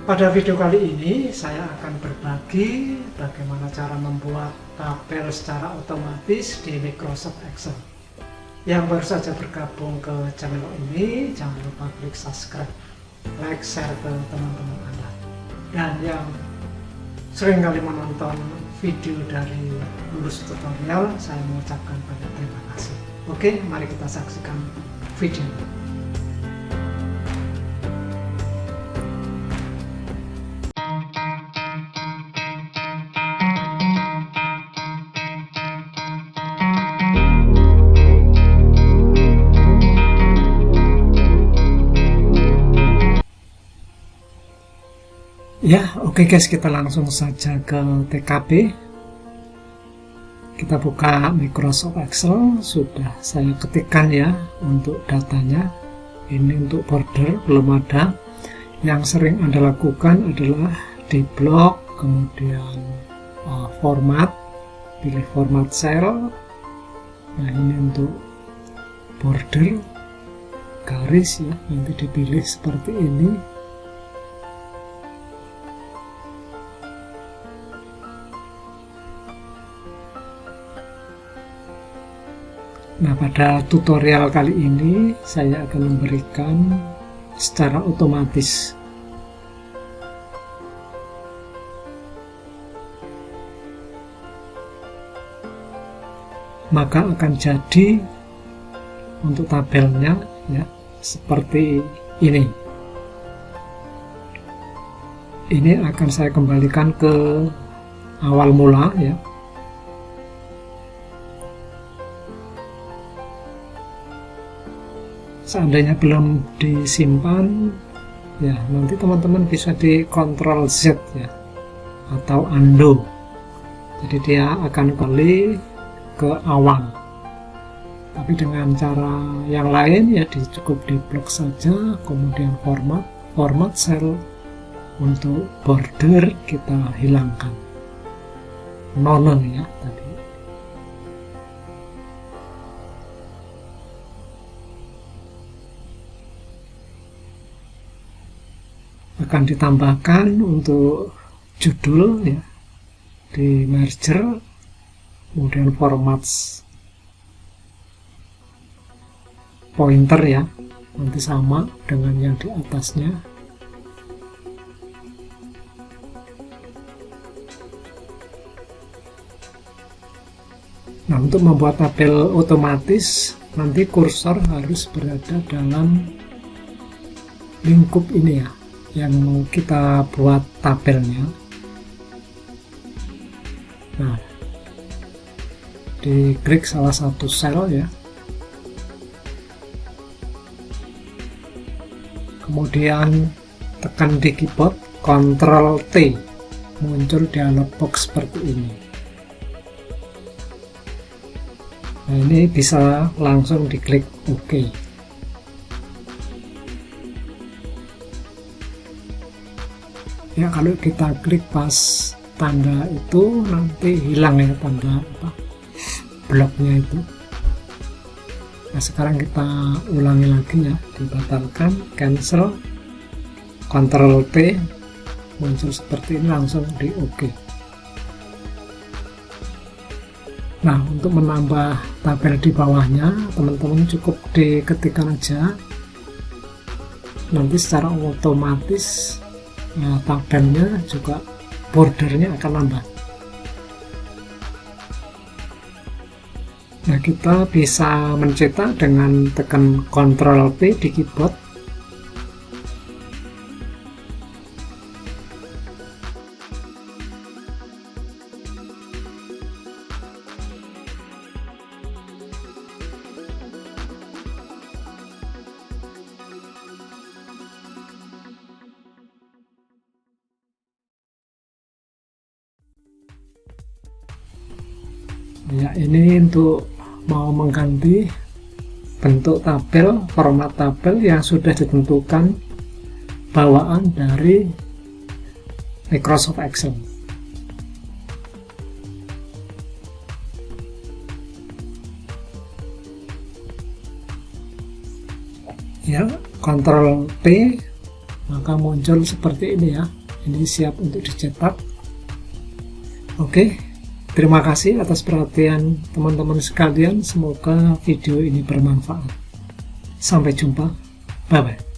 Pada video kali ini saya akan berbagi bagaimana cara membuat tabel secara otomatis di Microsoft Excel. Yang baru saja bergabung ke channel ini, jangan lupa klik subscribe, like, share ke teman-teman Anda. Dan yang sering kali menonton video dari Lulus Tutorial, saya mengucapkan banyak terima kasih. Oke, mari kita saksikan videonya. Ya, oke guys, kita langsung saja ke TKP. Kita buka Microsoft Excel, sudah saya ketikkan ya untuk datanya. Ini untuk border belum ada. Yang sering Anda lakukan adalah di blok, kemudian format, pilih format cell. Nah, ini untuk border garis ya, nanti dipilih seperti ini. Nah, pada tutorial kali ini saya akan memberikan secara otomatis. Maka akan jadi untuk tabelnya ya seperti ini. Ini akan saya kembalikan ke awal mula ya. Seandainya belum disimpan ya, nanti teman-teman bisa di Ctrl Z ya atau undo, jadi dia akan kembali ke awal. Tapi dengan cara yang lain ya, cukup di blok saja, kemudian format cell, untuk border kita hilangkan none ya tadi. Akan ditambahkan untuk judul ya, di merger, kemudian format pointer ya, nanti sama dengan yang di atasnya. Nah, untuk membuat tabel otomatis nanti kursor harus berada dalam lingkup ini ya, yang mau kita buat tabelnya. Nah, diklik salah satu sel ya, kemudian tekan di keyboard Ctrl T, muncul dialog box seperti ini. Nah, ini bisa langsung diklik OK. Ya, kalau kita klik pas tanda itu nanti hilang ya tanda bloknya itu. Nah, sekarang kita ulangi lagi ya, dibatalkan, cancel, Ctrl T, muncul seperti ini, langsung di OK. Nah, untuk menambah tabel di bawahnya teman-teman cukup diketikkan aja, nanti secara otomatis ya, tabelnya juga bordernya akan nambah. Nah, kita bisa mencetak dengan tekan Ctrl P di keyboard. Ya, ini untuk mau mengganti bentuk tabel, format tabel yang sudah ditentukan bawaan dari Microsoft Excel. Ya, Ctrl P maka muncul seperti ini ya. Ini siap untuk dicetak. Oke, terima kasih atas perhatian teman-teman sekalian. Semoga video ini bermanfaat. Sampai jumpa. Bye bye.